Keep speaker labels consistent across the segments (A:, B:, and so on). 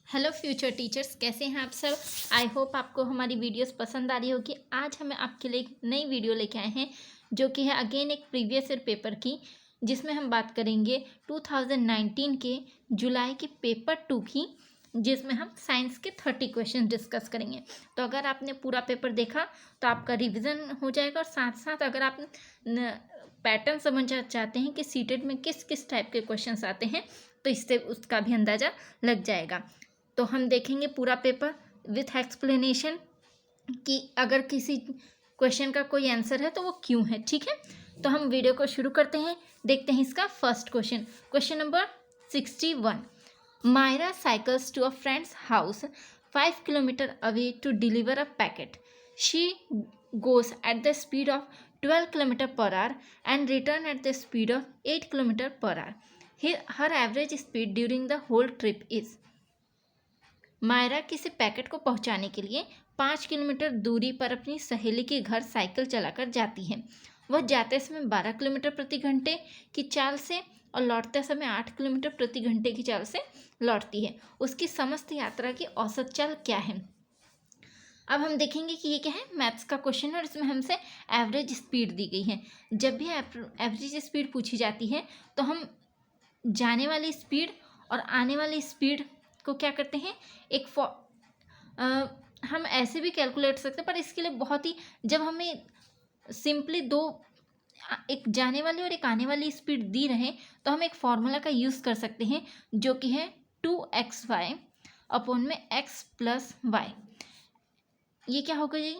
A: Hello future teachers, कैसे हैं आप सब। आई होप आपको हमारी वीडियोस पसंद आ रही होगी। आज हम आपके लिए एक नई वीडियो लेके आए हैं जो कि है अगेन एक प्रीवियस ईयर पेपर की, जिसमें हम बात करेंगे 2019 के जुलाई के पेपर 2 की, जिसमें हम साइंस के 30 क्वेश्चन डिस्कस करेंगे। तो अगर आपने पूरा पेपर देखा तो आपका रिविज़न हो जाएगा, और साथ साथ अगर आप पैटर्न समझना चाहते हैं कि सीटेट में किस किस टाइप के क्वेश्चंस आते हैं तो इससे उसका भी अंदाज़ा लग जाएगा। तो हम देखेंगे पूरा पेपर विथ एक्सप्लेनेशन कि अगर किसी क्वेश्चन का कोई आंसर है तो वो क्यों है। ठीक है, तो हम वीडियो को शुरू करते हैं। देखते हैं इसका first question. Question number 61। Myra cycles to a friend's house 5 kilometre away to deliver a packet. She goes at the speed of 12 km per hour and return at the speed of 8 km per hour. Her average speed during the whole trip is. Myra किसी packet को पहुंचाने के लिए 5 kilometre दूरी पर अपनी सहेली के घर साइकिल चलाकर जाती है। वह जाते समय 12 किलोमीटर प्रति घंटे की चाल से और लौटते समय 8 किलोमीटर प्रति घंटे की चाल से लौटती है। उसकी समस्त यात्रा की औसत चाल क्या है। अब हम देखेंगे कि ये क्या है, मैथ्स का क्वेश्चन है और इसमें हमसे एवरेज स्पीड दी गई है। जब भी एवरेज स्पीड पूछी जाती है तो हम जाने वाली स्पीड और आने वाली स्पीड को क्या करते हैं, हम ऐसे भी कैलकुलेट सकते हैं, पर इसके लिए बहुत ही, जब हमें सिंपली दो, एक जाने वाली और एक आने वाली स्पीड दी रहे तो हम एक फॉर्मूला का यूज़ कर सकते हैं जो कि है 2xy अपॉन में x प्लस वाई। ये क्या होगा जी,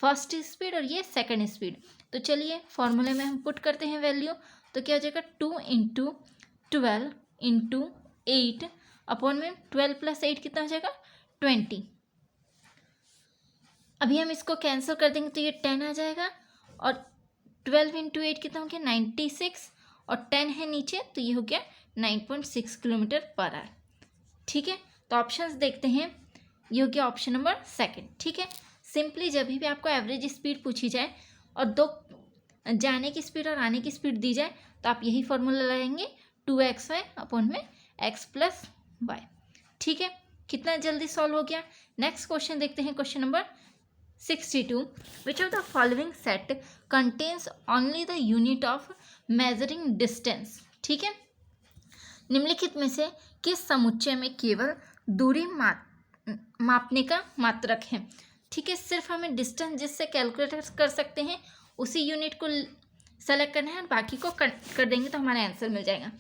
A: फर्स्ट स्पीड और ये सेकंड स्पीड। तो चलिए फॉर्मूले में हम पुट करते हैं वैल्यू। तो क्या हो जाएगा 2 इंटू 12 इंटू 8 अपॉन में 12 प्लस 8 कितना हो जाएगा 20। अभी हम इसको कैंसिल कर देंगे तो ये 10 आ जाएगा, और 12 इंटू 8 कितना हो गया 96, और 10 है नीचे तो ये हो गया 9.6 किलोमीटर पर आवर। ठीक है, तो ऑप्शंस देखते हैं। ये हो गया ऑप्शन नंबर सेकंड। ठीक है, सिंपली जब भी आपको एवरेज स्पीड पूछी जाए और दो जाने की स्पीड और आने की स्पीड दी जाए तो आप यही फॉर्मूला लगाएंगे 2xy अपॉन में x प्लस वाई। ठीक है, कितना जल्दी सॉल्व हो गया। नेक्स्ट क्वेश्चन देखते हैं, question number 62। Which of the following set contains only the unit of measuring distance. ठीक है, निम्नलिखित में से किस समुच्चय में केवल दूरी मापने का मात्रक है। ठीक है, सिर्फ हमें डिस्टेंस जिससे कैलकुलेट कर सकते हैं उसी यूनिट को सेलेक्ट करना है और बाकी को कर देंगे तो हमारा आंसर मिल जाएगा।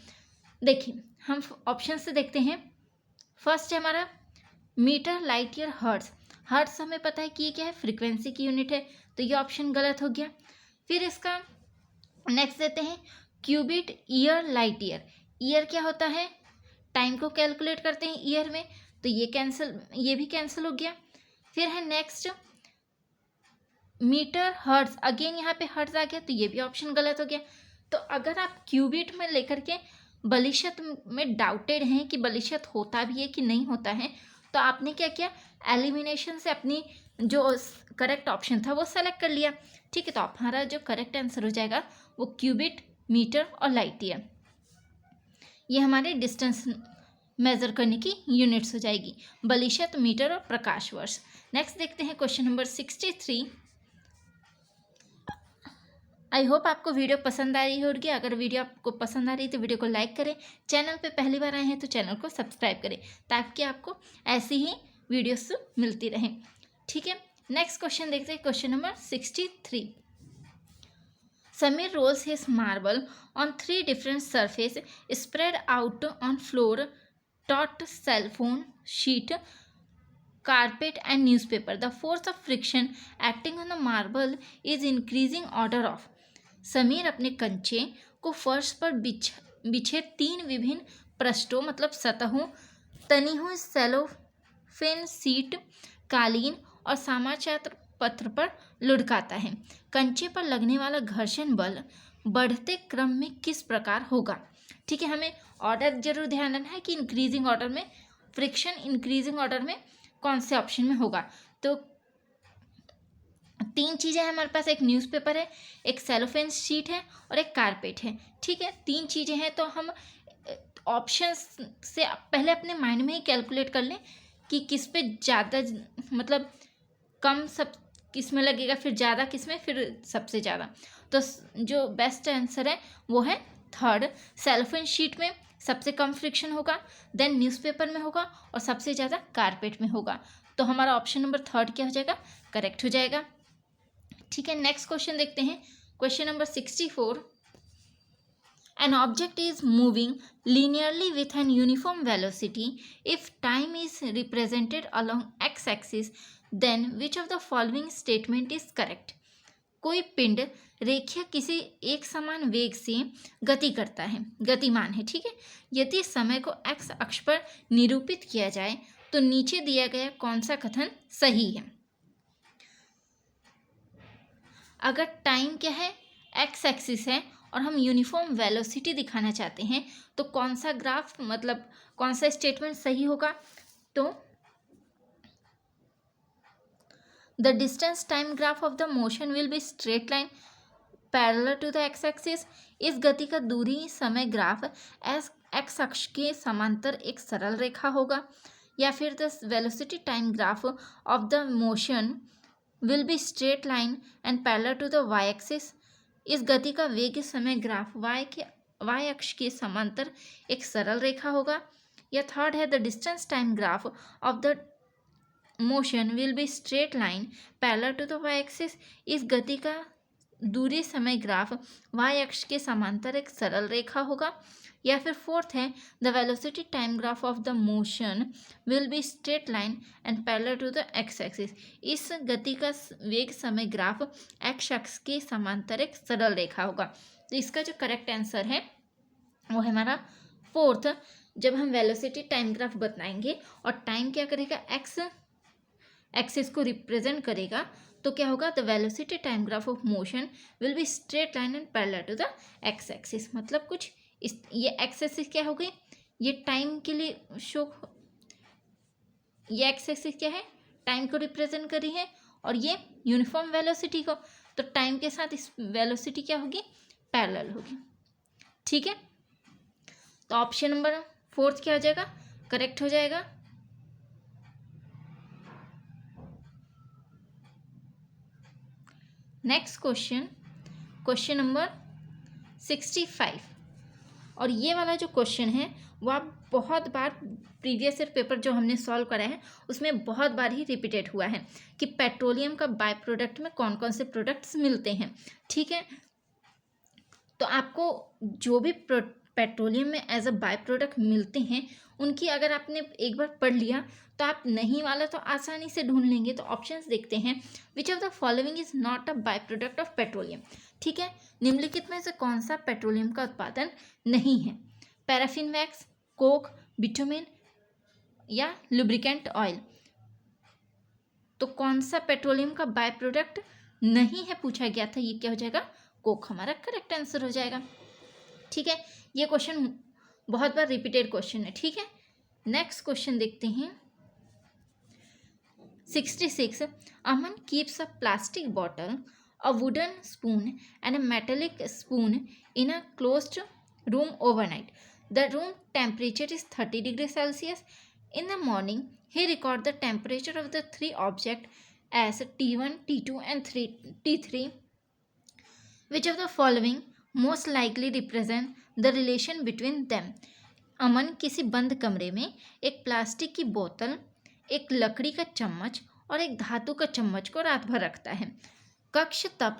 A: देखिए हम ऑप्शन से देखते हैं। फर्स्ट है हमारा metre, light year, hertz. Hertz हमें पता है कि ये क्या है, फ्रीक्वेंसी की यूनिट है, तो ये ऑप्शन गलत हो गया। फिर इसका नेक्स्ट देते हैं cubit, year, light year. Year क्या होता है, टाइम को कैलकुलेट करते हैं ईयर में, तो ये भी कैंसिल हो गया। फिर है नेक्स्ट मीटर, हर्ट्ज। अगेन यहाँ पे हर्ट्ज आ गया तो ये भी ऑप्शन गलत हो गया। तो अगर आप क्यूबिट में लेकर के बलिशत में डाउटेड हैं कि बलिशत होता भी है कि नहीं होता है, तो आपने क्या किया, एलिमिनेशन से अपनी जो करेक्ट ऑप्शन था वो सेलेक्ट कर लिया। ठीक है, तो हमारा जो करेक्ट आंसर हो जाएगा वो क्यूबिट, मीटर और लाइट ईयर, ये हमारे डिस्टेंस मेजर करने की यूनिट्स हो जाएगी, बलिशत, मीटर और प्रकाश वर्ष। नेक्स्ट देखते हैं क्वेश्चन नंबर 63। आई होप आपको वीडियो पसंद आ रही होगी। अगर वीडियो आपको पसंद आ रही है तो वीडियो को लाइक करें, चैनल पे पहली बार आए हैं तो चैनल को सब्सक्राइब करें ताकि आपको ऐसी ही वीडियोस मिलती रहें। ठीक है, नेक्स्ट क्वेश्चन देखते हैं, question number 63। Samir rolls his marble on 3 different surfaces spread out on floor, taut cell phone, sheet, carpet and newspaper. The force of friction acting on the marble is increasing order of. Sameer अपने कंचे को फर्श पर बिछे 3 विभिन्न पृष्ठों मतलब सतहों, तनी हुई सेलोफेन सीट, कालीन और समाचार पत्र पर लुढ़काता है। कंचे पर लगने वाला घर्षण बल बढ़ते क्रम में किस प्रकार होगा। ठीक है, हमें ऑर्डर जरूर ध्यान रखना है कि इंक्रीजिंग ऑर्डर में, फ्रिक्शन इंक्रीजिंग ऑर्डर में कौन से ऑप्शन में होगा। तो 3 चीज़ें हैं हमारे पास, एक न्यूज़पेपर है, एक सेलोफेन शीट है और एक कारपेट है। ठीक है, 3 चीज़ें हैं तो हम ऑप्शंस से आप पहले अपने माइंड में ही कैलकुलेट कर लें कि किस पे ज़्यादा मतलब कम सब किस में लगेगा, फिर ज़्यादा किस में, फिर सबसे ज़्यादा। तो जो बेस्ट आंसर है वो है थर्ड, सेलोफेन शीट में सबसे कम फ्रिक्शन होगा, देन न्यूज़पेपर में होगा और सबसे ज़्यादा कारपेट में होगा। तो हमारा ऑप्शन नंबर थर्ड क्या हो जाएगा, करेक्ट हो जाएगा। ठीक है, नेक्स्ट क्वेश्चन देखते हैं। Question number 64, an object is moving linearly with an uniform velocity. If time is represented along x-axis, then which of the following statement is correct? कोई पिंड रेखीय किसी एक समान वेग से गति करता है, गतिमान है, ठीक है। यदि समय को x अक्ष पर निरूपित किया जाए तो नीचे दिया गया कौन सा कथन सही है? अगर टाइम क्या है, x एक्सिस है और हम यूनिफॉर्म वेलोसिटी दिखाना चाहते हैं तो कौन सा ग्राफ मतलब कौन सा स्टेटमेंट सही होगा? तो the distance time graph of the motion will be straight line parallel to the X axis. इस गति का दूरी समय ग्राफ एक्स अक्ष के समांतर एक सरल रेखा होगा। या फिर the velocity time graph of the motion will be straight line and parallel to the Y axis. इस गति का वेग समय ग्राफ वाई अक्ष के समांतर एक सरल रेखा होगा। या थर्ड है the distance time graph of the motion will be straight line parallel to the Y axis. इस गति का दूरी समय ग्राफ वाई अक्ष के समांतर एक सरल रेखा होगा। या फिर फोर्थ है the velocity time graph of the motion will be straight line and parallel to the X axis. इस गति का वेग समय ग्राफ एक्स अक्ष के समांतर एक सरल रेखा होगा। तो इसका जो करेक्ट आंसर है वो है हमारा फोर्थ। जब हम वेलोसिटी टाइम ग्राफ बताएंगे और टाइम क्या करेगा, एक्स एक्सिस को रिप्रेजेंट करेगा, तो क्या होगा, the velocity time graph of motion will be straight line and parallel to the X axis. मतलब कुछ इस ये एक्स एक्सिस क्या हो गई, ये टाइम के लिए शो, ये एक्स एक्सिस क्या है, टाइम को रिप्रेजेंट करी है और ये यूनिफॉर्म वेलोसिटी को। तो टाइम के साथ इस वेलोसिटी क्या होगी, पैरेलल होगी। ठीक है, तो ऑप्शन नंबर फोर्थ क्या हो जाएगा, करेक्ट हो जाएगा। Next question, question number 65। और ये वाला जो क्वेश्चन है वो आप बहुत बार प्रीवियस ईयर पेपर जो हमने सॉल्व करा है उसमें बहुत बार ही रिपीटेड हुआ है कि पेट्रोलियम का बाय प्रोडक्ट में कौन कौन से प्रोडक्ट्स मिलते हैं। ठीक है, तो आपको जो भी पेट्रोलियम में एज अ बाय प्रोडक्ट मिलते हैं उनकी अगर आपने एक बार पढ़ लिया तो आप नहीं वाला तो आसानी से ढूंढ लेंगे। तो ऑप्शंस देखते हैं, विच of the following is not a by product of petroleum. ठीक है, निम्नलिखित में से कौन सा पेट्रोलियम का उत्पादन नहीं है? पैराफिन वैक्स, कोक, बिटुमेन या लुब्रिकेंट ऑयल। तो कौन सा पेट्रोलियम का बाय प्रोडक्ट नहीं है पूछा गया था, ये क्या हो जाएगा, कोक हमारा करेक्ट आंसर हो जाएगा। ठीक है, ये क्वेश्चन बहुत बार रिपीटेड क्वेश्चन है। ठीक है, नेक्स्ट क्वेश्चन देखते हैं 66। Aman keeps a plastic bottle, a wooden spoon and a metallic spoon in a closed room overnight. The room temperature is 30 degrees Celsius. In the morning, he records the temperature of the three objects as T1, T2 and T3. Which of the following most likely represent the relation between them? अमन किसी बंद कमरे में एक plastic की बोतल, एक लकड़ी का चम्मच और एक धातु का चम्मच को रात भर रखता है। कक्ष तप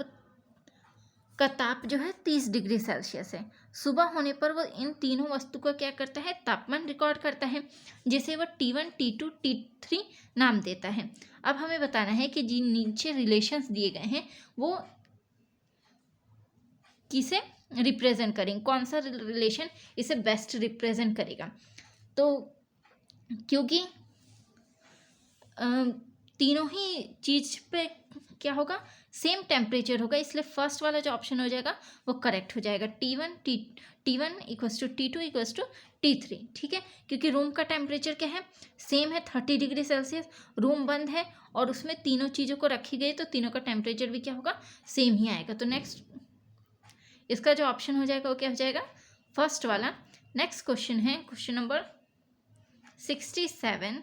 A: का ताप जो है 30 डिग्री सेल्सियस है। सुबह होने पर वह इन तीनों वस्तु का क्या करता है, तापमान रिकॉर्ड करता है, जिसे वह T1, T2, T3 नाम देता है। अब हमें बताना है कि जिन नीचे रिलेशंस दिए गए हैं वो किसे रिप्रेजेंट करेंगे, कौन सा रिलेशन इसे बेस्ट रिप्रेजेंट करेगा। तो क्योंकि तीनों ही चीज पे क्या होगा, सेम टेम्परेचर होगा, इसलिए फर्स्ट वाला जो ऑप्शन हो जाएगा वो करेक्ट हो जाएगा। T1 equals to T2 equals to T3। ठीक है, क्योंकि रूम का टेम्परेचर क्या है, सेम है 30 डिग्री सेल्सियस, रूम बंद है और उसमें तीनों चीज़ों को रखी गई तो तीनों का टेम्परेचर भी क्या होगा, सेम ही आएगा। तो नेक्स्ट इसका जो ऑप्शन हो जाएगा वो क्या हो जाएगा, फर्स्ट वाला नेक्स्ट क्वेश्चन है question number 67।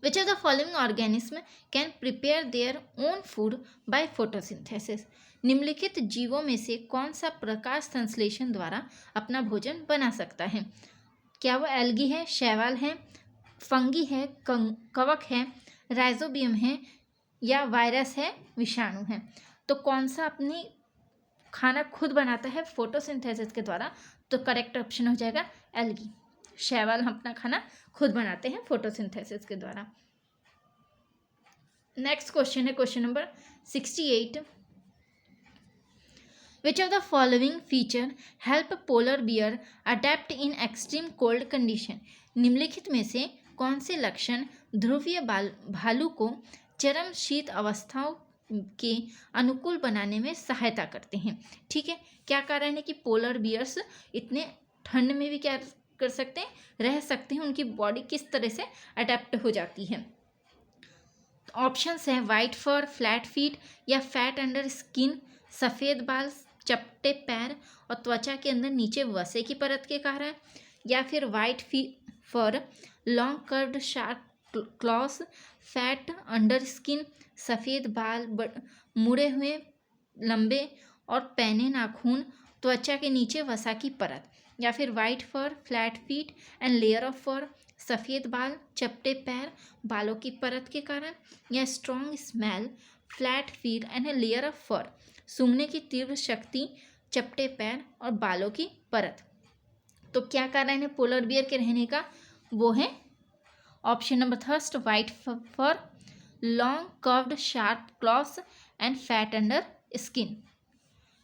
A: Which of the following organism can prepare their own food by photosynthesis? निम्नलिखित जीवों में से कौन सा प्रकाश संश्लेषण द्वारा अपना भोजन बना सकता है? क्या वो एल्गी है, शैवाल है, फंगी है, कवक है, राइजोबियम है या वायरस है, विषाणु है? तो कौन सा अपनी खाना खुद बनाता है फोटोसिंथेसिस के द्वारा? तो करेक्ट ऑप्शन हो जाएगा एल्गी। शैवाल हम अपना खाना खुद बनाते हैं फोटोसिंथेसिस के द्वारा। नेक्स्ट क्वेश्चन है question number 68। Which of the following feature help polar bear adapt in extreme cold condition? निम्नलिखित में से कौन से लक्षण ध्रुवीय भालू को चरम शीत अवस्थाओं के अनुकूल बनाने में सहायता करते हैं? ठीक है, क्या कारण है कि पोलर बियर्स इतने ठंड में भी क्या कर सकते हैं, रह सकते हैं, उनकी बॉडी किस तरह से अडेप्ट हो जाती है? ऑप्शंस हैं वाइट फर, फ्लैट फीट या फैट अंडर स्किन, सफ़ेद बाल, चपटे पैर और त्वचा के अंदर नीचे वसे की परत के कारण, या फिर white fur, long curved sharp claws, fat under skin, सफ़ेद बाल, मुड़े हुए लंबे और पैने नाखून, त्वचा के नीचे वसा की परत, या फिर white fur, flat feet and layer of fur, सफ़ेद बाल, चपटे पैर, बालों की परत के कारण, या strong smell, flat feet and layer of fur, सूंघने की तीव्र शक्ति, चपटे पैर और बालों की परत। तो क्या कारण है पोलर बियर के रहने का? वो है option number first white fur, long curved sharp claws and fat under skin.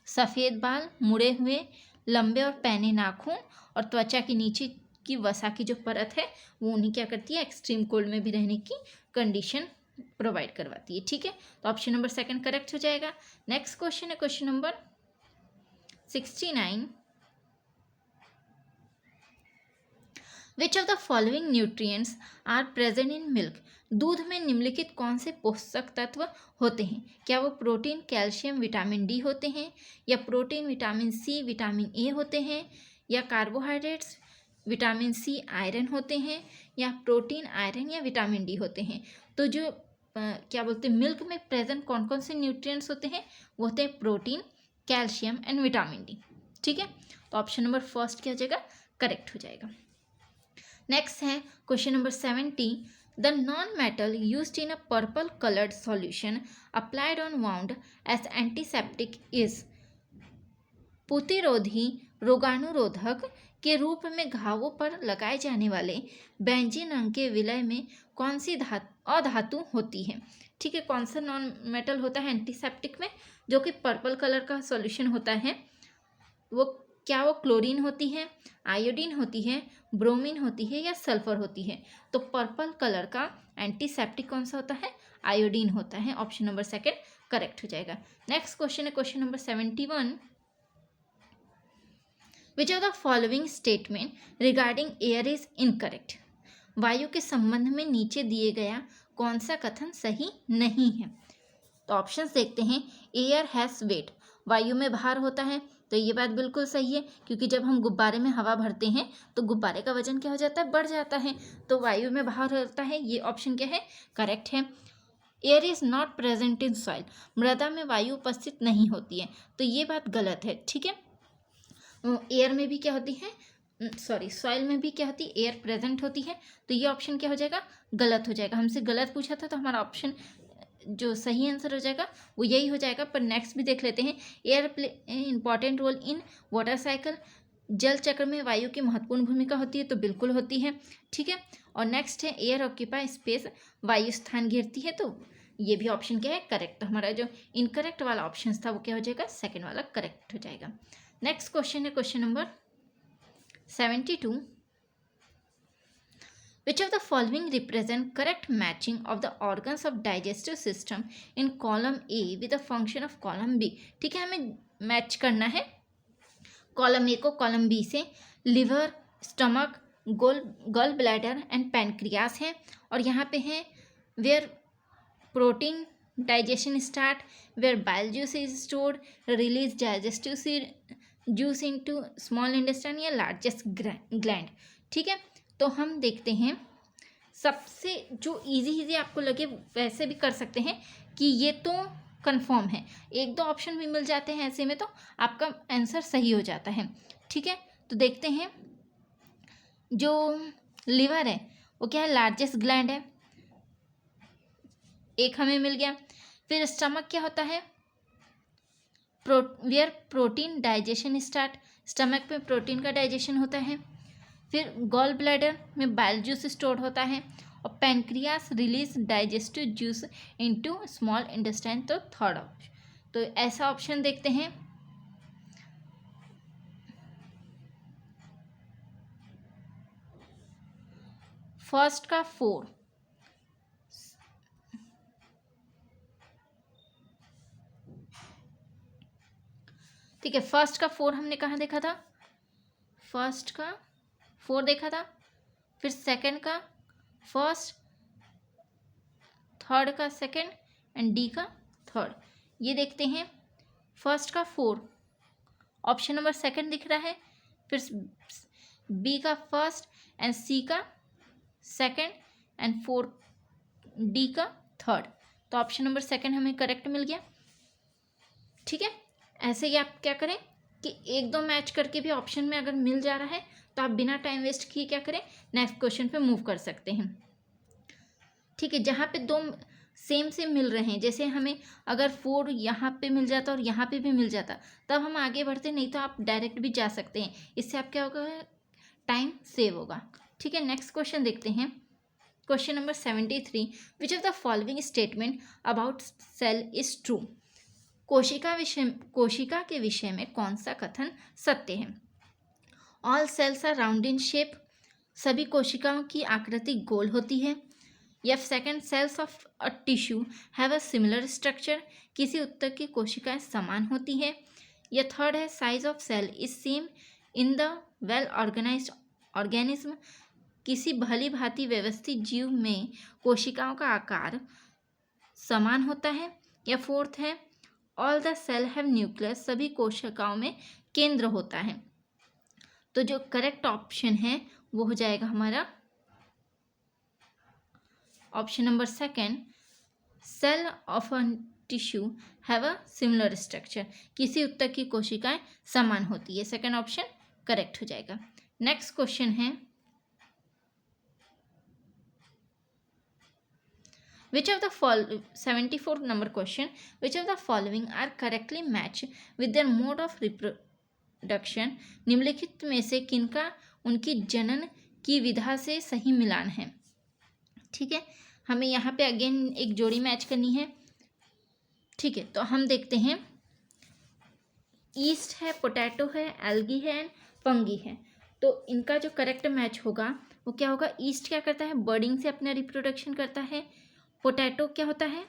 A: सफ़ेद बाल, मुड़े हुए लंबे और पैने नाखून और त्वचा के नीचे की वसा की जो परत है वो उन्हें क्या करती है, एक्सट्रीम कोल्ड में भी रहने की कंडीशन प्रोवाइड करवाती है। ठीक है, तो ऑप्शन नंबर सेकंड करेक्ट हो जाएगा। नेक्स्ट क्वेश्चन है question number 69। Which of the following nutrients are present in milk? दूध में निम्नलिखित कौन से पोषक तत्व होते हैं? क्या वो प्रोटीन, कैल्शियम, विटामिन डी होते हैं, या protein, vitamin C, vitamin A होते हैं, या कार्बोहाइड्रेट्स, विटामिन सी, आयरन होते हैं, या प्रोटीन, आयरन या विटामिन डी होते हैं? तो जो क्या बोलते हैं मिल्क में प्रेजेंट कौन कौन से न्यूट्रिएंट्स होते हैं? वो होते हैं protein, calcium and vitamin D. ठीक है, तो ऑप्शन नंबर फर्स्ट क्या हो जाएगा, करेक्ट हो जाएगा। नेक्स्ट है question number 70। The non metal used in a purple coloured solution applied on wound as antiseptic is? प्रतिरोधी, रोगाणुरोधक के रूप में घावों पर लगाए जाने वाले बेंजीन रंग के विलय में कौन सी अधातु होती है? ठीक है, कौन सा नॉन मेटल होता है एंटीसेप्टिक में जो कि पर्पल कलर का सॉल्यूशन होता है? वो क्या वो क्लोरीन होती है, आयोडीन होती है, ब्रोमीन होती है या सल्फर होती है? तो पर्पल कलर का एंटीसेप्टिक कौन सा होता है? आयोडीन होता है। ऑप्शन नंबर सेकंड करेक्ट हो जाएगा। नेक्स्ट क्वेश्चन है question number 71। Which of the following statement regarding air is incorrect? वायु के संबंध में नीचे दिए गया कौन सा कथन सही नहीं है? तो ऑप्शंस देखते हैं। एयर हैज़ वेट, वायु में भार होता है, तो ये बात बिल्कुल सही है, क्योंकि जब हम गुब्बारे में हवा भरते हैं तो गुब्बारे का वजन क्या हो जाता है, बढ़ जाता है, तो वायु में भार होता है। ये ऑप्शन क्या है, करेक्ट है। Air is not present in soil, मृदा में वायु उपस्थित नहीं होती है, तो ये बात गलत है। ठीक है, एयर में भी क्या होती है, सॉइल में भी क्या होती है, एयर प्रेजेंट होती है, तो ये ऑप्शन क्या हो जाएगा, गलत हो जाएगा। हमसे गलत पूछा था तो हमारा ऑप्शन जो सही आंसर हो जाएगा वो यही हो जाएगा। पर नेक्स्ट भी देख लेते हैं। Air play important role in water cycle, जल चक्र में वायु की महत्वपूर्ण भूमिका होती है, तो बिल्कुल होती है। ठीक है, और नेक्स्ट है एयर ऑक्यूपाई स्पेस, वायु स्थान घेरती है, तो ये भी ऑप्शन क्या है, करेक्ट। तो हमारा जो इनकरेक्ट वाला ऑप्शन था वो क्या हो जाएगा, सेकेंड वाला करेक्ट हो जाएगा। नेक्स्ट क्वेश्चन है question number 72। Which of the following represent correct matching of the organs of digestive system in column A with the function of column B? ठीक है, हमें मैच करना है कॉलम ए को कॉलम बी से। Liver, stomach, gall bladder and pancreas है, और यहाँ पे है where protein digestion start, where bile juice is stored, release digestive juice into small intestine या लार्जेस्ट ग्लैंड। ठीक है, तो हम देखते हैं सबसे जो इजी आपको लगे वैसे भी कर सकते हैं कि ये तो कंफर्म है, एक दो ऑप्शन भी मिल जाते हैं ऐसे में तो आपका आंसर सही हो जाता है। ठीक है, तो देखते हैं जो लिवर है वो क्या है, लार्जेस्ट ग्लैंड है, एक हमें मिल गया। फिर स्टमक क्या होता है, where protein digestion start, stomach में प्रोटीन का डाइजेशन होता है। फिर गॉल ब्लैडर में बाइल जूस स्टोर होता है, और pancreas release digestive juice into small intestine, तो थर्ड ऑप्शन। तो ऐसा ऑप्शन देखते हैं, फर्स्ट का 4, ठीक है, फर्स्ट का 4 हमने कहाँ देखा था, फर्स्ट का 4 देखा था, फिर सेकंड का फर्स्ट, थर्ड का सेकंड एंड डी का थर्ड। ये देखते हैं, फर्स्ट का 4 ऑप्शन नंबर सेकंड दिख रहा है, फिर बी का फर्स्ट एंड सी का सेकंड एंड 4 डी का थर्ड, तो ऑप्शन नंबर सेकंड हमें करेक्ट मिल गया। ठीक है, ऐसे ही आप क्या करें कि एक दो मैच करके भी ऑप्शन में अगर मिल जा रहा है तो आप बिना टाइम वेस्ट किए क्या करें, नेक्स्ट क्वेश्चन पे मूव कर सकते हैं। ठीक है, जहाँ पे दो सेम मिल रहे हैं, जैसे हमें अगर 4 यहाँ पे मिल जाता और यहाँ पे भी मिल जाता तब हम आगे बढ़ते, नहीं तो आप डायरेक्ट भी जा सकते हैं, इससे आप क्या होगा, टाइम सेव होगा। ठीक है, नेक्स्ट क्वेश्चन देखते हैं, question number 73, which of the following statement about cell is true, कोशिका के विषय में कौन सा कथन सत्य है। All cells are round in shape, सभी कोशिकाओं की आकृति गोल होती है। या second, cells of a tissue have a similar structure, किसी उत्तक की कोशिकाएं समान होती है। या थर्ड है, size of cell is same in the well organised organism, किसी भली भांति व्यवस्थित जीव में कोशिकाओं का आकार समान होता है। या फोर्थ है, all the cell have nucleus, सभी कोशिकाओं में केंद्र होता है। तो जो करेक्ट ऑप्शन है वो हो जाएगा हमारा option number second, cell of a tissue have a similar structure, किसी उत्तक की कोशिकाएं समान होती है, सेकंड ऑप्शन करेक्ट हो जाएगा। नेक्स्ट क्वेश्चन है, which of the 74 number question, which of the following are correctly matched with their mode of reproduction, निम्नलिखित में से किनका उनकी जनन की विधा से सही मिलान है। ठीक है, हमें यहाँ पे अगेन एक जोड़ी मैच करनी है। ठीक है, तो हम देखते हैं, ईस्ट है, पोटैटो है, एल्गी है एंड फंगी है, तो इनका जो करेक्ट मैच होगा वो क्या होगा, ईस्ट क्या करता है, बर्डिंग से अपना रिप्रोडक्शन करता है। पोटैटो क्या होता है,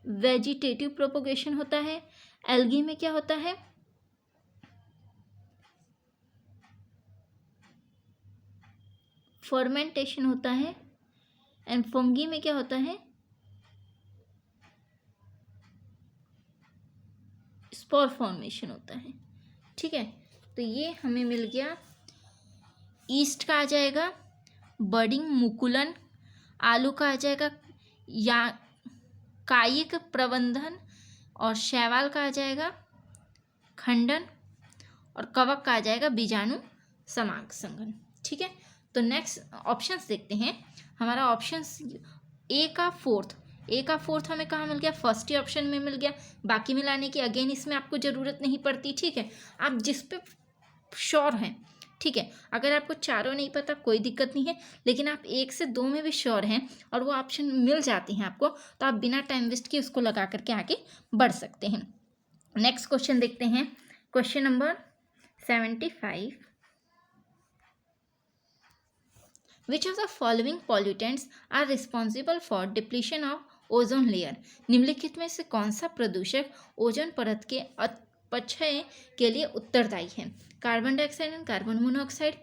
A: वेजिटेटिव प्रोपोगेशन होता है। एल्गी में क्या होता है, फर्मेंटेशन होता है। एंड फंगी में क्या होता है, स्पोर फॉर्मेशन होता है। ठीक है, तो ये हमें मिल गया, ईस्ट का आ जाएगा बर्डिंग मुकुलन, आलू का आ जाएगा या कायिक प्रबंधन, और शैवाल का आ जाएगा खंडन, और कवक का आ जाएगा बीजाणु समागम। ठीक है, तो नेक्स्ट ऑप्शंस देखते हैं, हमारा ऑप्शंस ए का फोर्थ हमें कहाँ मिल गया, फर्स्ट ही ऑप्शन में मिल गया, बाकी मिलाने की अगेन इसमें आपको ज़रूरत नहीं पड़ती। ठीक है, आप जिस पे श्योर हैं, ठीक है, अगर आपको चारों नहीं पता कोई दिक्कत नहीं है, लेकिन आप 1 से 2 में भी श्योर हैं और वो ऑप्शन मिल जाती हैं आपको, तो आप बिना टाइम वेस्ट किए उसको लगा करके आगे बढ़ सकते हैं। नेक्स्ट क्वेश्चन देखते हैं, question number 75, which of the following pollutants are responsible for depletion of ozone layer, निम्नलिखित में से कौन सा प्रदूषक ओजोन परत के अपक्षय के लिए उत्तरदायी है। Carbon dioxide and carbon monoxide,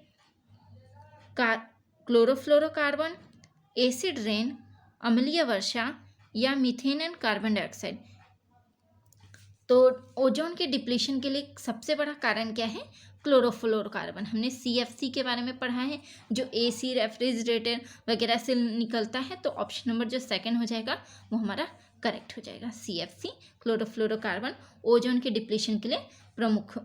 A: chlorofluorocarbon, acid rain, अम्लीय वर्षा, या मीथेन एंड कार्बन डाइऑक्साइड। तो ओजोन के डिप्लीशन के लिए सबसे बड़ा कारण क्या है? क्लोरोफ्लोरोकार्बन। हमने CFC के बारे में पढ़ा है, जो AC रेफ्रिजरेटर वगैरह से निकलता है। तो ऑप्शन नंबर जो सेकंड हो जाएगा वो हमारा करेक्ट हो जाएगा। CFC क्लोरोफ्लोरोकार्बन ओजोन के डिप्लीशन के लिए प्रमुख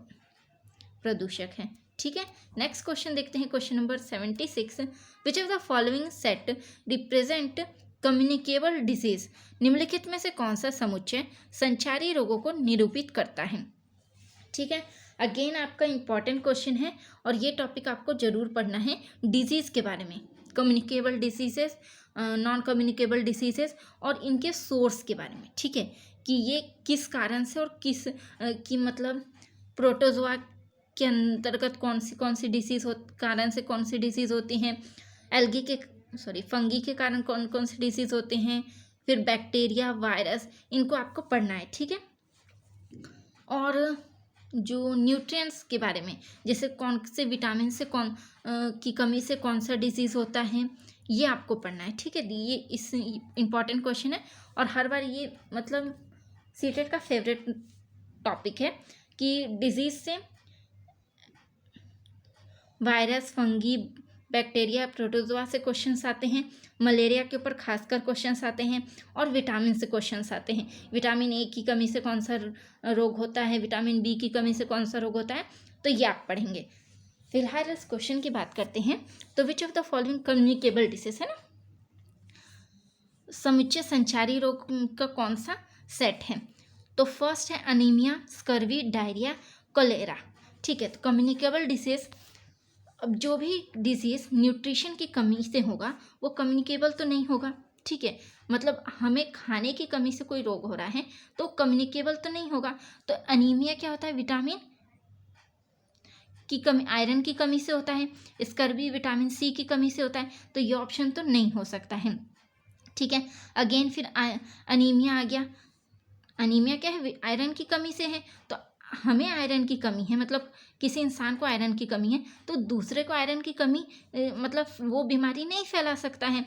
A: प्रदूषक है। ठीक है, नेक्स्ट क्वेश्चन देखते हैं। Question number 76, which of the following set represent communicable disease? निम्नलिखित में से कौन सा समुच्चय संचारी रोगों को निरूपित करता है? ठीक है, अगेन आपका इंपॉर्टेंट क्वेश्चन है और ये टॉपिक आपको जरूर पढ़ना है डिजीज के बारे में, communicable diseases, non communicable diseases और इनके सोर्स के बारे में। ठीक है, कि ये किस कारण से और किस की मतलब प्रोटोजोआ के अंतर्गत कौन सी डिसीज कारण से कौन सी डिसीज होती हैं, एल्गी के फंगी के कारण कौन सी डिसीज होते हैं, फिर बैक्टीरिया, वायरस, इनको आपको पढ़ना है। ठीक है, और जो न्यूट्रिएंट्स के बारे में, जैसे कौन से विटामिन से की कमी से कौन सा डिजीज़ होता है, ये आपको पढ़ना है। ठीक है, ये इस इम्पॉर्टेंट क्वेश्चन है और हर बार ये मतलब सीटेट का फेवरेट टॉपिक है कि डिजीज़ से वायरस, फंगी, बैक्टीरिया, प्रोटोजोआ से क्वेश्चंस आते हैं, मलेरिया के ऊपर खासकर क्वेश्चंस आते हैं और विटामिन से क्वेश्चंस आते हैं। विटामिन ए की कमी से कौन सा रोग होता है, विटामिन बी की कमी से कौन सा रोग होता है, तो ये आप पढ़ेंगे। फिलहाल इस क्वेश्चन की बात करते हैं। तो विच of the following communicable disease है ना, समुच्चय संचारी रोग का कौन सा सेट है? तो फर्स्ट है अनीमिया, स्कर्वी, डायरिया, कोलेरा। ठीक है, तो कम्युनिकेबल डिसीज, अब जो भी डिजीज़ न्यूट्रिशन की कमी से होगा वो कम्युनिकेबल तो नहीं होगा। ठीक है, मतलब हमें खाने की कमी से कोई रोग हो रहा है तो कम्युनिकेबल तो नहीं होगा। तो अनीमिया क्या होता है? विटामिन की कमी, आयरन की कमी से होता है। स्कर्वी विटामिन C की कमी से होता है, तो ये ऑप्शन तो नहीं हो सकता है। ठीक है, अगेन फिर अनीमिया आ गया। अनीमिया क्या है? आयरन की कमी से है। तो हमें आयरन की कमी है, मतलब किसी इंसान को आयरन की कमी है तो दूसरे को आयरन की कमी मतलब वो बीमारी नहीं फैला सकता है।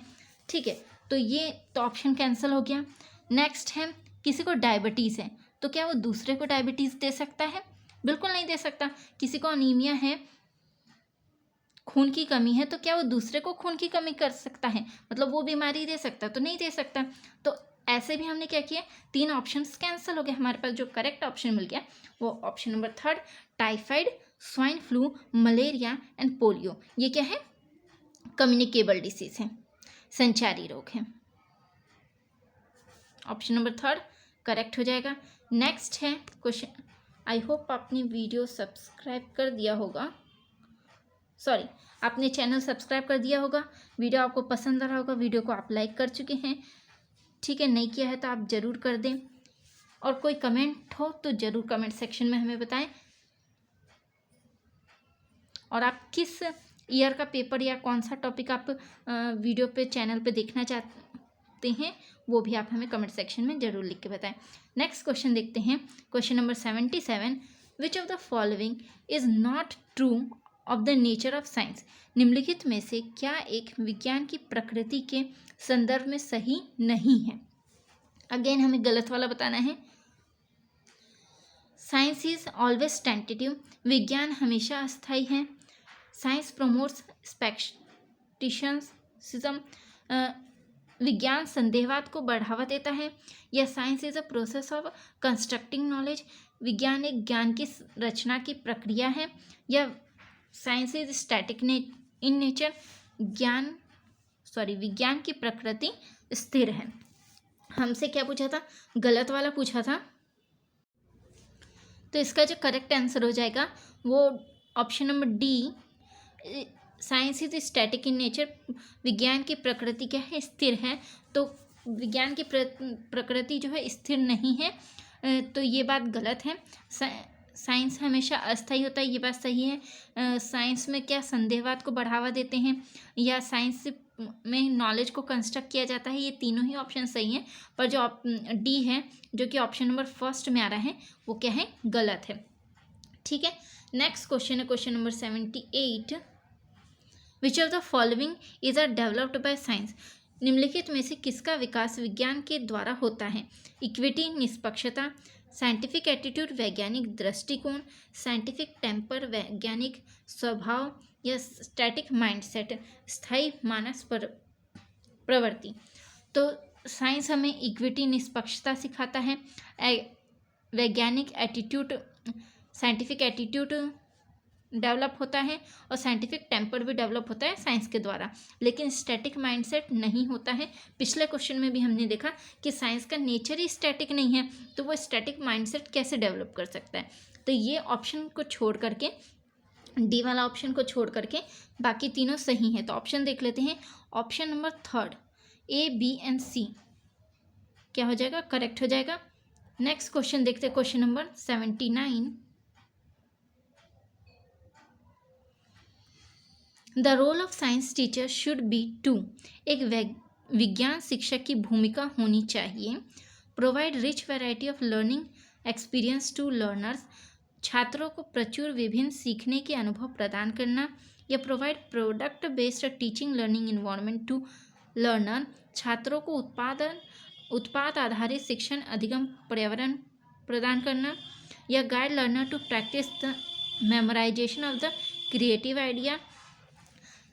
A: ठीक है, तो ये तो ऑप्शन कैंसिल हो गया। नेक्स्ट है किसी को डायबिटीज़ है तो क्या वो दूसरे को डायबिटीज़ दे सकता है? बिल्कुल नहीं दे सकता। किसी को अनीमिया है, खून की कमी है, तो क्या वो दूसरे को खून की कमी कर सकता है? मतलब वो बीमारी दे सकता? तो नहीं दे सकता। तो ऐसे भी हमने क्या किया, 3 ऑप्शंस कैंसिल हो गए। हमारे पास जो करेक्ट ऑप्शन मिल गया वो option number 3, typhoid, swine flu, malaria and polio. ये क्या है? कम्युनिकेबल डिसीज है, संचारी रोग है। ऑप्शन नंबर 3 करेक्ट हो जाएगा। नेक्स्ट है क्वेश्चन, आई होप आपने वीडियो सब्सक्राइब कर दिया होगा, आपने चैनल सब्सक्राइब कर दिया होगा, वीडियो आपको पसंद आ रहा होगा, वीडियो को आप लाइक कर चुके हैं। ठीक है, नहीं किया है तो आप ज़रूर कर दें और कोई कमेंट हो तो ज़रूर कमेंट सेक्शन में हमें बताएं। और आप किस ईयर का पेपर या कौन सा टॉपिक आप वीडियो पे चैनल पे देखना चाहते हैं वो भी आप हमें कमेंट सेक्शन में ज़रूर लिख के बताएं। नेक्स्ट क्वेश्चन देखते हैं। Question number 77, which of the following is not true of the nature of science? निम्नलिखित में से क्या एक विज्ञान की प्रकृति के संदर्भ में सही नहीं है? अगेन हमें गलत वाला बताना है। साइंस इज ऑलवेज टेंटेटिव, विज्ञान हमेशा अस्थायी है। साइंस प्रमोट्स स्पेक्टिशनसिज्म, विज्ञान संदेहवाद को बढ़ावा देता है। या science is a process of constructing knowledge, विज्ञान एक ज्ञान की रचना की प्रक्रिया है। या science is static in nature, विज्ञान की प्रकृति स्थिर है। हमसे क्या पूछा था? गलत वाला पूछा था। तो इसका जो करेक्ट आंसर हो जाएगा वो option number D, science is static in nature, विज्ञान की प्रकृति क्या है? स्थिर है। तो विज्ञान की प्रकृति जो है स्थिर नहीं है, तो ये बात गलत है। साइंस हमेशा अस्थायी होता है, ये बात सही है। साइंस में क्या संदेहवाद को बढ़ावा देते हैं या साइंस में नॉलेज को कंस्ट्रक्ट किया जाता है, ये तीनों ही ऑप्शन सही हैं। पर जो डी है जो कि ऑप्शन नंबर 1 में आ रहा है वो क्या है? गलत है। ठीक है, नेक्स्ट क्वेश्चन है question number 78, which of the following is are developed by science? निम्नलिखित में से किसका विकास विज्ञान के द्वारा होता है? इक्विटी, निष्पक्षता, साइंटिफिक एटीट्यूड वैज्ञानिक दृष्टिकोण, साइंटिफिक टेम्पर वैज्ञानिक स्वभाव, या स्टैटिक माइंडसेट स्थायी मानस पर प्रवृत्ति। तो साइंस हमें इक्विटी निष्पक्षता सिखाता है, वैज्ञानिक एटीट्यूड साइंटिफिक एटीट्यूड डेवलप होता है और साइंटिफिक टेम्पर भी डेवलप होता है साइंस के द्वारा, लेकिन स्टैटिक माइंडसेट नहीं होता है। पिछले क्वेश्चन में भी हमने देखा कि साइंस का नेचर ही स्टैटिक नहीं है, तो वो स्टैटिक माइंडसेट कैसे डेवलप कर सकता है। तो ये ऑप्शन को छोड़ करके, डी वाला ऑप्शन को छोड़ करके बाकी तीनों सही हैं। तो ऑप्शन देख लेते हैं। Option number third A, B and C क्या हो जाएगा, करेक्ट हो जाएगा। नेक्स्ट क्वेश्चन देखते हैं, question number 79। The role of science teacher should be to, एक विज्ञान शिक्षक की भूमिका होनी चाहिए। Provide rich variety of learning experience to learners, छात्रों को प्रचुर विभिन्न सीखने के अनुभव प्रदान करना। या provide product based teaching learning environment to learner, छात्रों को उत्पाद आधारित शिक्षण अधिगम पर्यावरण प्रदान करना। या guide learner to practice the memorization of the creative idea,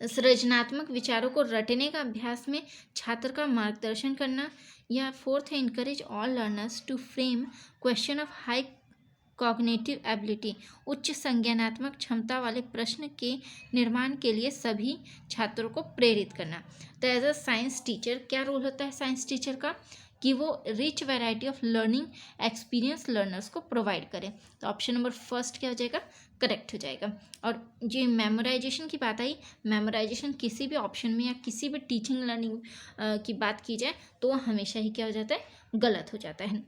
A: सृजनात्मक विचारों को रटने का अभ्यास में छात्र का मार्गदर्शन करना। या फोर्थ है encourage all learners to frame question of high cognitive ability, उच्च संज्ञानात्मक क्षमता वाले प्रश्न के निर्माण के लिए सभी छात्रों को प्रेरित करना। तो एज अ साइंस टीचर क्या रोल होता है साइंस टीचर का, कि वो rich variety of learning experience learners को प्रोवाइड करें। तो ऑप्शन नंबर फर्स्ट क्या हो जाएगा, करेक्ट हो जाएगा। और जो मेमोराइजेशन की बात आई, मेमोराइजेशन किसी भी ऑप्शन में या किसी भी टीचिंग लर्निंग की बात की जाए तो वो हमेशा ही क्या हो जाता है, गलत हो जाता है।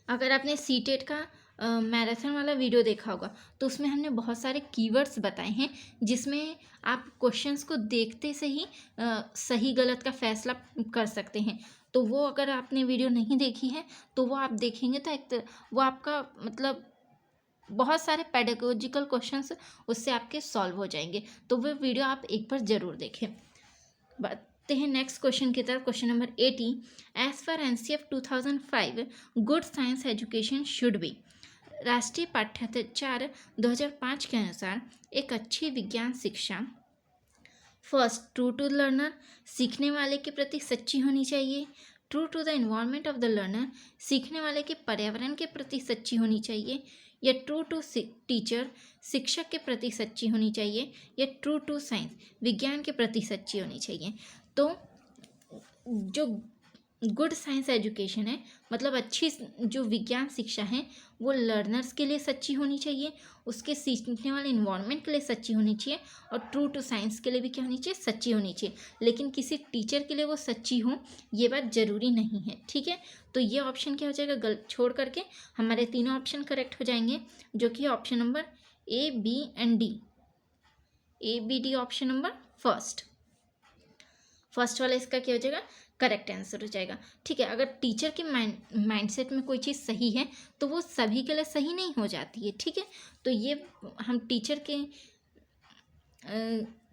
A: अगर आपने सीटेट का मैराथन वाला वीडियो देखा होगा तो उसमें हमने बहुत सारे कीवर्ड्स बताए हैं, जिसमें आप क्वेश्चंस को देखते से ही सही गलत का फैसला कर सकते हैं। तो वो अगर आपने वीडियो नहीं देखी है तो वो आप देखेंगे तो वो आपका मतलब बहुत सारे पेडागोजिकल क्वेश्चंस उससे आपके सॉल्व हो जाएंगे। तो वो वीडियो आप एक बार ज़रूर देखें। बढ़ते हैं नेक्स्ट क्वेश्चन की तरफ, question number 80। As per NCF 2005 good science education should be, राष्ट्रीय पाठ्यचार 2005 के अनुसार एक अच्छी विज्ञान शिक्षा फर्स्ट ट्रू टू लर्नर, सीखने वाले के प्रति सच्ची होनी चाहिए। True to the environment of the learner, सीखने वाले के पर्यावरण के प्रति सच्ची होनी चाहिए। या ट्रू टू टीचर, शिक्षक के प्रति सच्ची होनी चाहिए। या ट्रू टू साइंस, विज्ञान के प्रति सच्ची होनी चाहिए। तो जो गुड साइंस एजुकेशन है, मतलब अच्छी जो विज्ञान शिक्षा है वो लर्नर्स के लिए सच्ची होनी चाहिए, उसके सीखने वाले इन्वायरमेंट के लिए सच्ची होनी चाहिए, और ट्रू टू साइंस के लिए भी क्या होनी चाहिए, सच्ची होनी चाहिए। लेकिन किसी टीचर के लिए वो सच्ची हो ये बात ज़रूरी नहीं है, ठीक है। तो ये ऑप्शन क्या हो जाएगा, छोड़ करके हमारे तीनों ऑप्शन करेक्ट हो जाएंगे, जो कि option number A, B and D, A, B, D option number first वाला इसका क्या हो जाएगा, करेक्ट आंसर हो जाएगा, ठीक है। अगर टीचर के माइंडसेट में कोई चीज़ सही है तो वो सभी के लिए सही नहीं हो जाती है, ठीक है। तो ये हम टीचर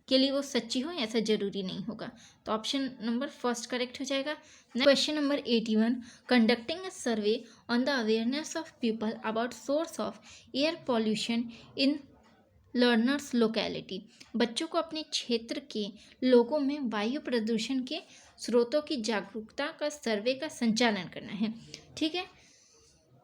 A: के लिए वो सच्ची हो ऐसा ज़रूरी नहीं होगा। तो ऑप्शन नंबर फर्स्ट करेक्ट हो जाएगा। Question number 81। Conducting a survey on the awareness of people about source of air pollution in learners locality, बच्चों को अपने क्षेत्र के लोगों में वायु प्रदूषण के स्रोतों की जागरूकता का सर्वे का संचालन करना है, ठीक है।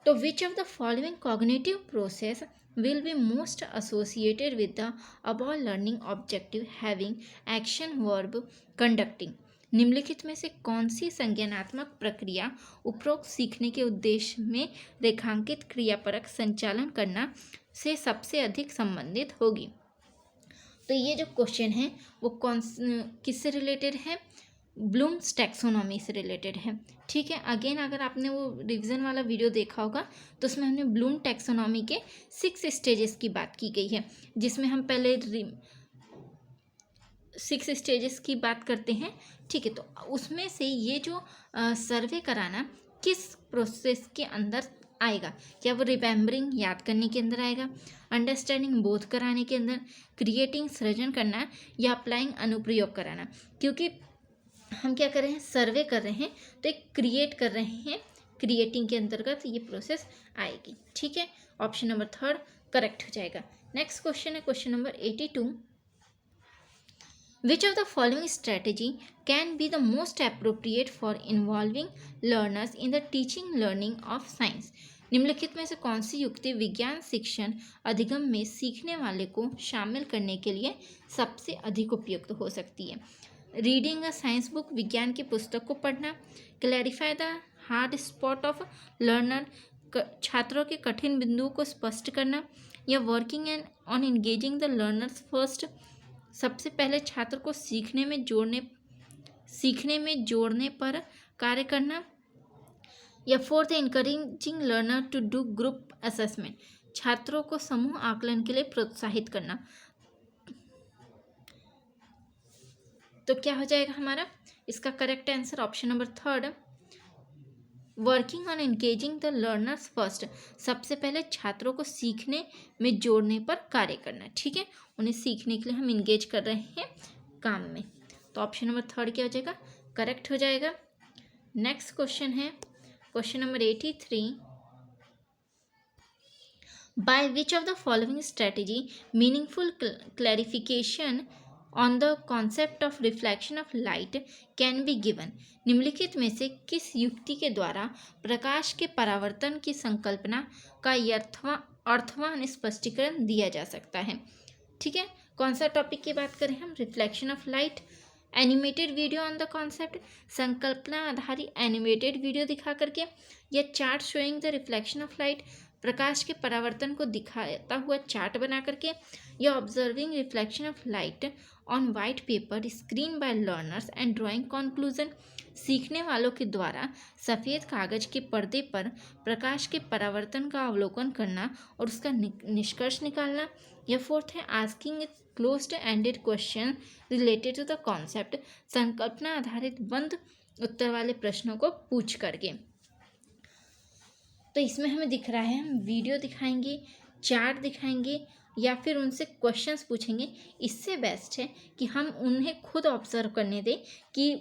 A: तो विच of the following cognitive process will be most associated with the above learning objective having action verb conducting, निम्नलिखित में से कौन सी संज्ञानात्मक प्रक्रिया उपरोक्त सीखने के उद्देश्य में रेखांकित क्रियापरक संचालन करना से सबसे अधिक संबंधित होगी। तो ये जो क्वेश्चन है वो किससे रिलेटेड है, ब्लूम्स टैक्सोनॉमी से रिलेटेड है, ठीक है। अगेन अगर आपने वो रिवीजन वाला वीडियो देखा होगा तो उसमें हमने ब्लूम टैक्सोनॉमी के 6 स्टेजेस की बात की गई है, जिसमें हम पहले 6 स्टेजेस की बात करते हैं, ठीक है। तो उसमें से ये जो सर्वे कराना किस प्रोसेस के अंदर आएगा, क्या वो रिमेम्बरिंग याद करने के अंदर आएगा, अंडरस्टैंडिंग बोध कराने के अंदर, क्रिएटिंग सृजन करना, या अप्लाइंग अनुप्रयोग कराना। क्योंकि हम क्या कर रहे हैं, सर्वे कर रहे हैं तो एक क्रिएट कर रहे हैं, क्रिएटिंग के अंतर्गत ये प्रोसेस आएगी। ठीक है, ऑप्शन नंबर थर्ड करेक्ट हो जाएगा। नेक्स्ट क्वेश्चन है question number 82। Which of the following strategy can be the most appropriate for involving learners in the teaching learning of science? निम्नलिखित में से कौन सी युक्ति विज्ञान शिक्षण अधिगम में सीखने वाले को शामिल करने के लिए सबसे अधिक उपयुक्त हो सकती है? रीडिंग अ साइंस बुक, विज्ञान की पुस्तक को पढ़ना, clarify the hard spot of learner, छात्रों के कठिन बिंदुओं को स्पष्ट करना, या working and on engaging the learners first, सबसे पहले छात्र को सीखने में जोड़ने पर कार्य करना, या fourth encouraging learner to do group assessment, छात्रों को समूह आकलन के लिए प्रोत्साहित करना। तो क्या हो जाएगा हमारा इसका correct answer option number third, working on engaging the learners first, सबसे पहले छात्रों को सीखने में जोड़ने पर कार्य करना। ठीक है, उन्हें सीखने के लिए हम इंगेज कर रहे हैं काम में, तो ऑप्शन नंबर थर्ड क्या हो जाएगा करेक्ट हो जाएगा। नेक्स्ट क्वेश्चन है question number 83। By which of the following strategy meaningful clarification on the concept of reflection of light can be given? निम्नलिखित में से किस युक्ति के द्वारा प्रकाश के परावर्तन की संकल्पना का अर्थवान स्पष्टीकरण दिया जा सकता है? ठीक है, कौन सा टॉपिक की बात करें हम? Reflection of light, animated video on the concept, संकल्पना आधारित एनिमेटेड वीडियो दिखा करके, या chart showing the reflection of light, प्रकाश के परावर्तन को दिखाता हुआ चार्ट बना करके, या observing reflection of light on white paper screen by learners and drawing conclusion, सीखने वालों के द्वारा सफ़ेद कागज के पर्दे पर प्रकाश के परावर्तन का अवलोकन करना और उसका निष्कर्ष निकालना, या फोर्थ है asking closed ended question related to the concept, संकल्पना आधारित बंद उत्तर वाले प्रश्नों को पूछ करके। तो इसमें हमें दिख रहा है हम वीडियो दिखाएंगे, चार्ट दिखाएंगे, या फिर उनसे क्वेश्चंस पूछेंगे। इससे बेस्ट है कि हम उन्हें खुद ऑब्जर्व करने दें कि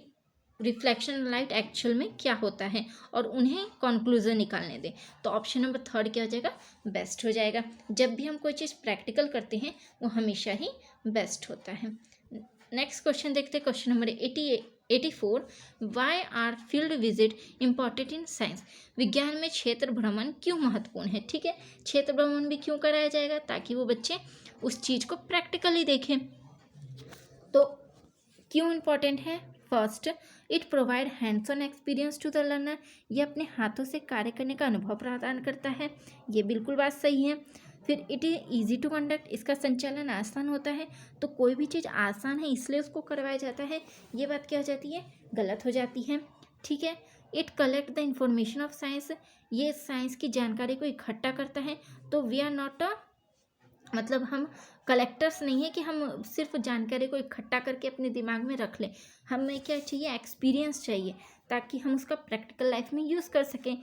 A: रिफ्लेक्शन लाइट एक्चुअल में क्या होता है और उन्हें कंक्लूजन निकालने दें। तो ऑप्शन नंबर थर्ड क्या हो जाएगा बेस्ट हो जाएगा। जब भी हम कोई चीज़ प्रैक्टिकल करते हैं वो हमेशा ही बेस्ट होता है। नेक्स्ट क्वेश्चन देखते हैं question number 84। Why are field visit important in science? विज्ञान में क्षेत्र भ्रमण क्यों महत्वपूर्ण है? ठीक है, क्षेत्र भ्रमण भी क्यों कराया जाएगा? ताकि वो बच्चे उस चीज़ को प्रैक्टिकली देखें। तो क्यों इम्पॉर्टेंट है? First, it provide hands on experience to the learner, ये अपने हाथों से कार्य करने का अनुभव प्रदान करता है, ये बिल्कुल बात सही है। फिर it is easy to conduct, इसका संचालन आसान होता है। तो कोई भी चीज़ आसान है इसलिए उसको करवाया जाता है, ये बात क्या हो जाती है गलत हो जाती है। ठीक है, it collect the information of science, ये साइंस की जानकारी को इकट्ठा करता है। तो वी आर नॉट मतलब हम कलेक्टर्स नहीं है कि हम सिर्फ जानकारी को इकट्ठा करके अपने दिमाग में रख लें। हमें क्या चाहिए? एक्सपीरियंस चाहिए ताकि हम उसका प्रैक्टिकल लाइफ में यूज़ कर सकें।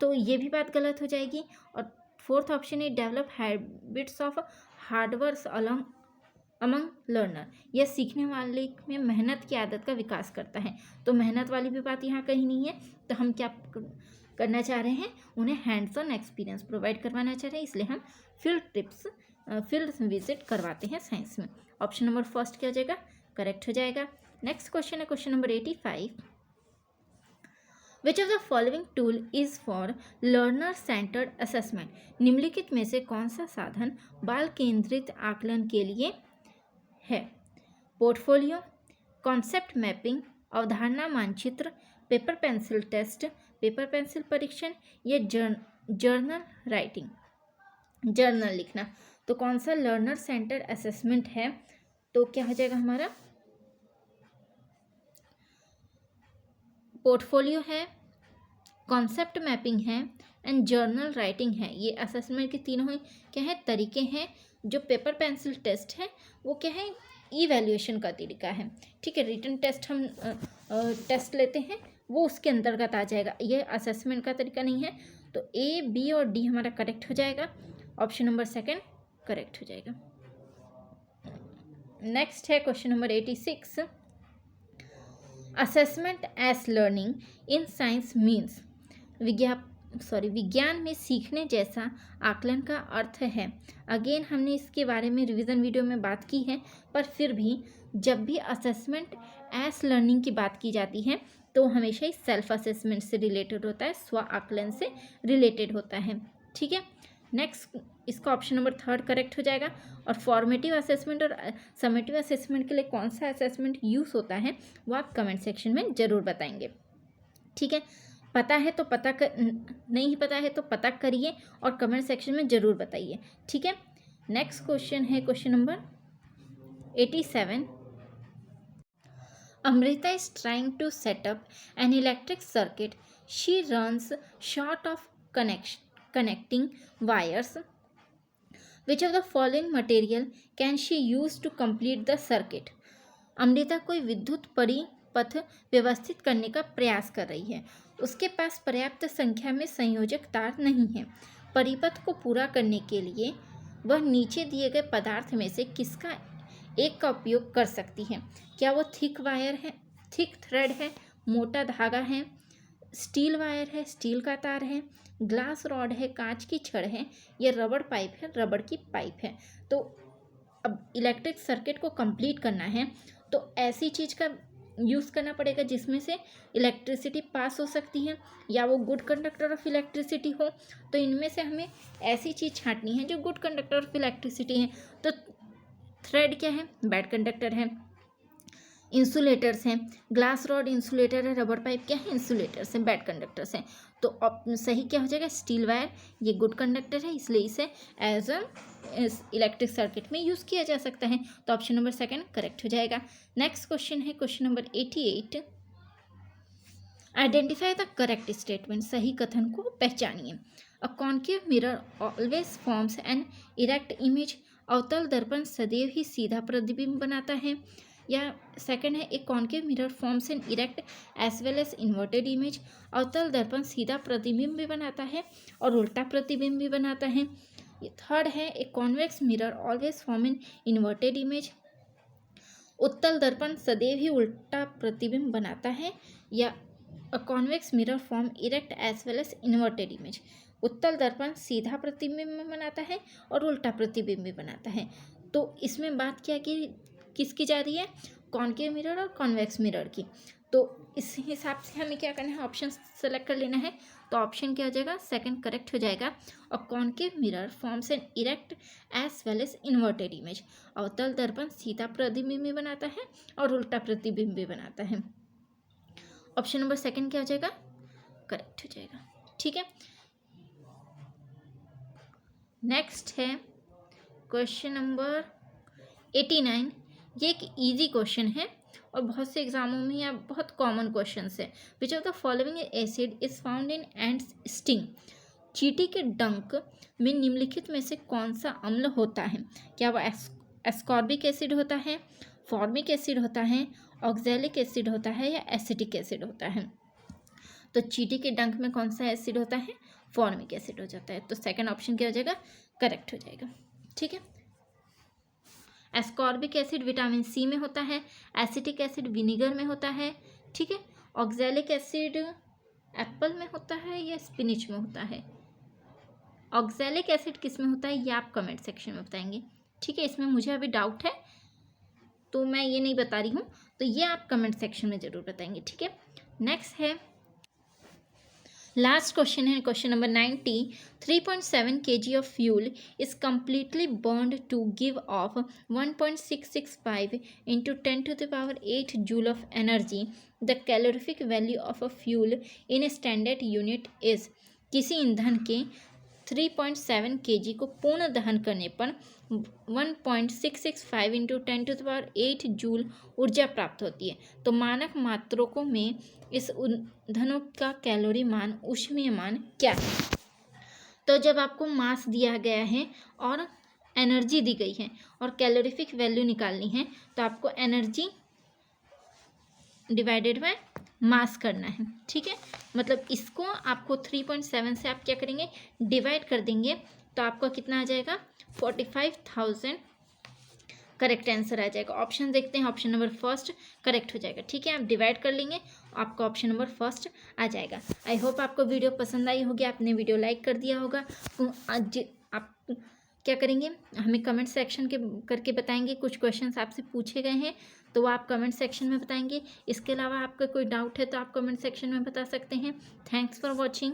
A: तो ये भी बात गलत हो जाएगी। और फोर्थ ऑप्शन है develop habits of hard work among learner, यह सीखने वाले में मेहनत की आदत का विकास करता है। तो मेहनत वाली भी बात यहाँ कहीं नहीं है। तो हम क्या करना चाह रहे हैं? उन्हें हैंड्स ऑन एक्सपीरियंस प्रोवाइड करवाना चाह रहे हैं, इसलिए हम फील्ड विजिट करवाते हैं साइंस में। ऑप्शन नंबर फर्स्ट क्या हो जाएगा करेक्ट हो जाएगा। नेक्स्ट क्वेश्चन है question number 85। Which of the following tool is for learner centred assessment? निम्नलिखित में से कौन सा साधन बाल केंद्रित आकलन के लिए है? पोर्टफोलियो, कॉन्सेप्ट मैपिंग, अवधारणा मानचित्र, paper pencil test, paper pencil परीक्षण, या जर्नल लिखना। तो कौन सा लर्नर सेंटर्ड असेसमेंट है? तो क्या हो जाएगा हमारा? पोर्टफोलियो है, कॉन्सेप्ट मैपिंग है एंड जर्नल राइटिंग है। ये असेसमेंट के तीनों क्या है तरीके हैं। जो पेपर पेंसिल टेस्ट है वो क्या है इवैल्यूएशन का तरीका है। ठीक है, रिटन टेस्ट हम टेस्ट लेते हैं वो उसके अंतर्गत आ जाएगा, ये असेसमेंट का तरीका नहीं है। तो ए बी और डी हमारा करेक्ट हो जाएगा। ऑप्शन नंबर सेकंड करेक्ट हो जाएगा। नेक्स्ट है question number 86। Assessment as learning in science means? विज्ञान में सीखने जैसा आकलन का अर्थ है। अगेन हमने इसके बारे में रिवीजन वीडियो में बात की है, पर फिर भी जब भी असेसमेंट एज लर्निंग की बात की जाती है तो हमेशा ही सेल्फ असेसमेंट से रिलेटेड होता है, स्व आकलन से रिलेटेड होता है। ठीक है, नेक्स्ट इसका ऑप्शन नंबर 3 करेक्ट हो जाएगा। और फॉर्मेटिव असेसमेंट और समेटिव असेसमेंट के लिए कौन सा असेसमेंट यूज़ होता है वो आप कमेंट सेक्शन में ज़रूर बताएंगे। ठीक है, पता है तो नहीं पता है तो पता करिए और कमेंट सेक्शन में ज़रूर बताइए। ठीक है, नेक्स्ट क्वेश्चन है question number 87। Amrita is trying to set up an electric circuit. She runs short of connecting wires. Which of the following material can she use to complete the circuit? Amrita कोई विद्युत परिपथ व्यवस्थित करने का प्रयास कर रही है। उसके पास पर्याप्त संख्या में संयोजक तार नहीं है। परिपथ को पूरा करने के लिए वह नीचे दिए गए पदार्थ में से किसका एक का उपयोग कर सकती है? क्या वो थिक वायर है, थिक थ्रेड है, मोटा धागा है, स्टील वायर है, स्टील का तार है, ग्लास रॉड है, कांच की छड़ है, या रबड़ पाइप है, रबड़ की पाइप है? तो अब इलेक्ट्रिक सर्किट को कंप्लीट करना है तो ऐसी चीज़ का यूज़ करना पड़ेगा जिसमें से इलेक्ट्रिसिटी पास हो सकती है या वो गुड कंडक्टर ऑफ इलेक्ट्रिसिटी हो। तो इनमें से हमें ऐसी चीज़ छांटनी है जो गुड कंडक्टर ऑफ इलेक्ट्रिसिटी है। तो थ्रेड क्या है? बैड कंडक्टर है। इंसुलेटर्स हैं, ग्लास रॉड इंसुलेटर है, रबर पाइप क्या है? इंसुलेटर्स हैं, बैड कंडक्टर्स हैं। तो सही क्या हो जाएगा? स्टील वायर, ये गुड कंडक्टर है इसलिए इसे एज अ इलेक्ट्रिक सर्किट में यूज़ किया जा सकता है। तो ऑप्शन नंबर 2 करेक्ट हो जाएगा। नेक्स्ट क्वेश्चन है question number 88। Identify the correct statement. सही कथन को पहचानिए। A concave mirror always forms an erect image. अवतल दर्पण सदैव ही सीधा प्रतिबिंब बनाता है। या सेकंड है, a concave mirror forms an erect as well as inverted image. अवतल दर्पण सीधा प्रतिबिंब भी बनाता है और उल्टा प्रतिबिंब भी बनाता है। थर्ड है, a convex mirror always form an inverted image. उत्तल दर्पण सदैव ही उल्टा प्रतिबिंब बनाता है। या a convex mirror form erect as well as inverted image. उत्तल दर्पण सीधा प्रतिबिंब बनाता है और उल्टा प्रतिबिंब भी बनाता है। तो इसमें बात क्या कि किसकी जा रही है? कॉन्केव मिरर और कॉन्वेक्स मिरर की। तो इस हिसाब से हमें क्या करना है? ऑप्शन सेलेक्ट कर लेना है। तो ऑप्शन क्या हो जाएगा? 2 करेक्ट हो जाएगा। और concave mirror forms an erect as well as inverted image. अवतल दर्पण सीधा प्रतिबिंब भी बनाता है और उल्टा प्रतिबिंब भी बनाता है। ऑप्शन नंबर 2 क्या हो जाएगा? करेक्ट हो जाएगा। ठीक है, नेक्स्ट है क्वेश्चन नंबर 89। ये एक इजी क्वेश्चन है और बहुत से एग्जामों में या बहुत कॉमन क्वेश्चन है। विच of the following acid is found in ants sting. चींटी के डंक में निम्नलिखित में से कौन सा अम्ल होता है? क्या वह एस्कॉर्बिक एसिड होता है, फॉर्मिक एसिड होता है, ऑक्सैलिक एसिड होता है, या एसिटिक एसिड होता है? तो चींटी के डंक में कौन सा एसिड होता है? फॉर्मिक एसिड हो जाता है। तो 2 ऑप्शन क्या हो जाएगा? करेक्ट हो जाएगा। ठीक है, एस्कॉर्बिक एसिड विटामिन सी में होता है, एसिटिक एसिड विनीगर में होता है। ठीक है, ऑक्सैलिक एसिड एप्पल में होता है या स्पिनिच में होता है? ऑक्सैलिक एसिड किस में होता है ये आप कमेंट सेक्शन में बताएंगे। ठीक है, इसमें मुझे अभी डाउट है तो मैं ये नहीं बता रही हूँ, तो ये आप कमेंट सेक्शन में ज़रूर बताएंगे। ठीक है, नेक्स्ट है लास्ट क्वेश्चन है question number 90। 3.7 kg of fuel is completely burned to give off 1.665 into 10 to the power 8 joule of energy. The calorific value of a fuel in a standard unit is। किसी ईंधन के 3.7 kg को पूर्ण दहन करने पर 1.665 into 10 to the power 8 joule ऊर्जा प्राप्त होती है। तो मानक मात्रकों में इस ईंधनों का कैलोरी मान, ऊष्मीय मान क्या है? तो जब आपको मास दिया गया है और एनर्जी दी गई है और कैलोरीफिक वैल्यू निकालनी है तो आपको एनर्जी डिवाइडेड बाय मास करना है। ठीक है, मतलब इसको आपको 3.7 से आप क्या करेंगे? डिवाइड कर देंगे तो आपका कितना आ जाएगा? 45,000 करेक्ट आंसर आ जाएगा। ऑप्शन देखते हैं, ऑप्शन नंबर फर्स्ट करेक्ट हो जाएगा। ठीक है, आप डिवाइड कर लेंगे, आपका ऑप्शन नंबर फर्स्ट आ जाएगा। आई होप आपको वीडियो पसंद आई होगी, आपने वीडियो लाइक कर दिया होगा। आज आप क्या करेंगे, हमें कमेंट सेक्शन के करके बताएंगे। कुछ क्वेश्चंस आपसे पूछे गए हैं तो वो आप कमेंट सेक्शन में बताएंगे। इसके अलावा आपका कोई डाउट है तो आप कमेंट सेक्शन में बता सकते हैं। Thanks for watching.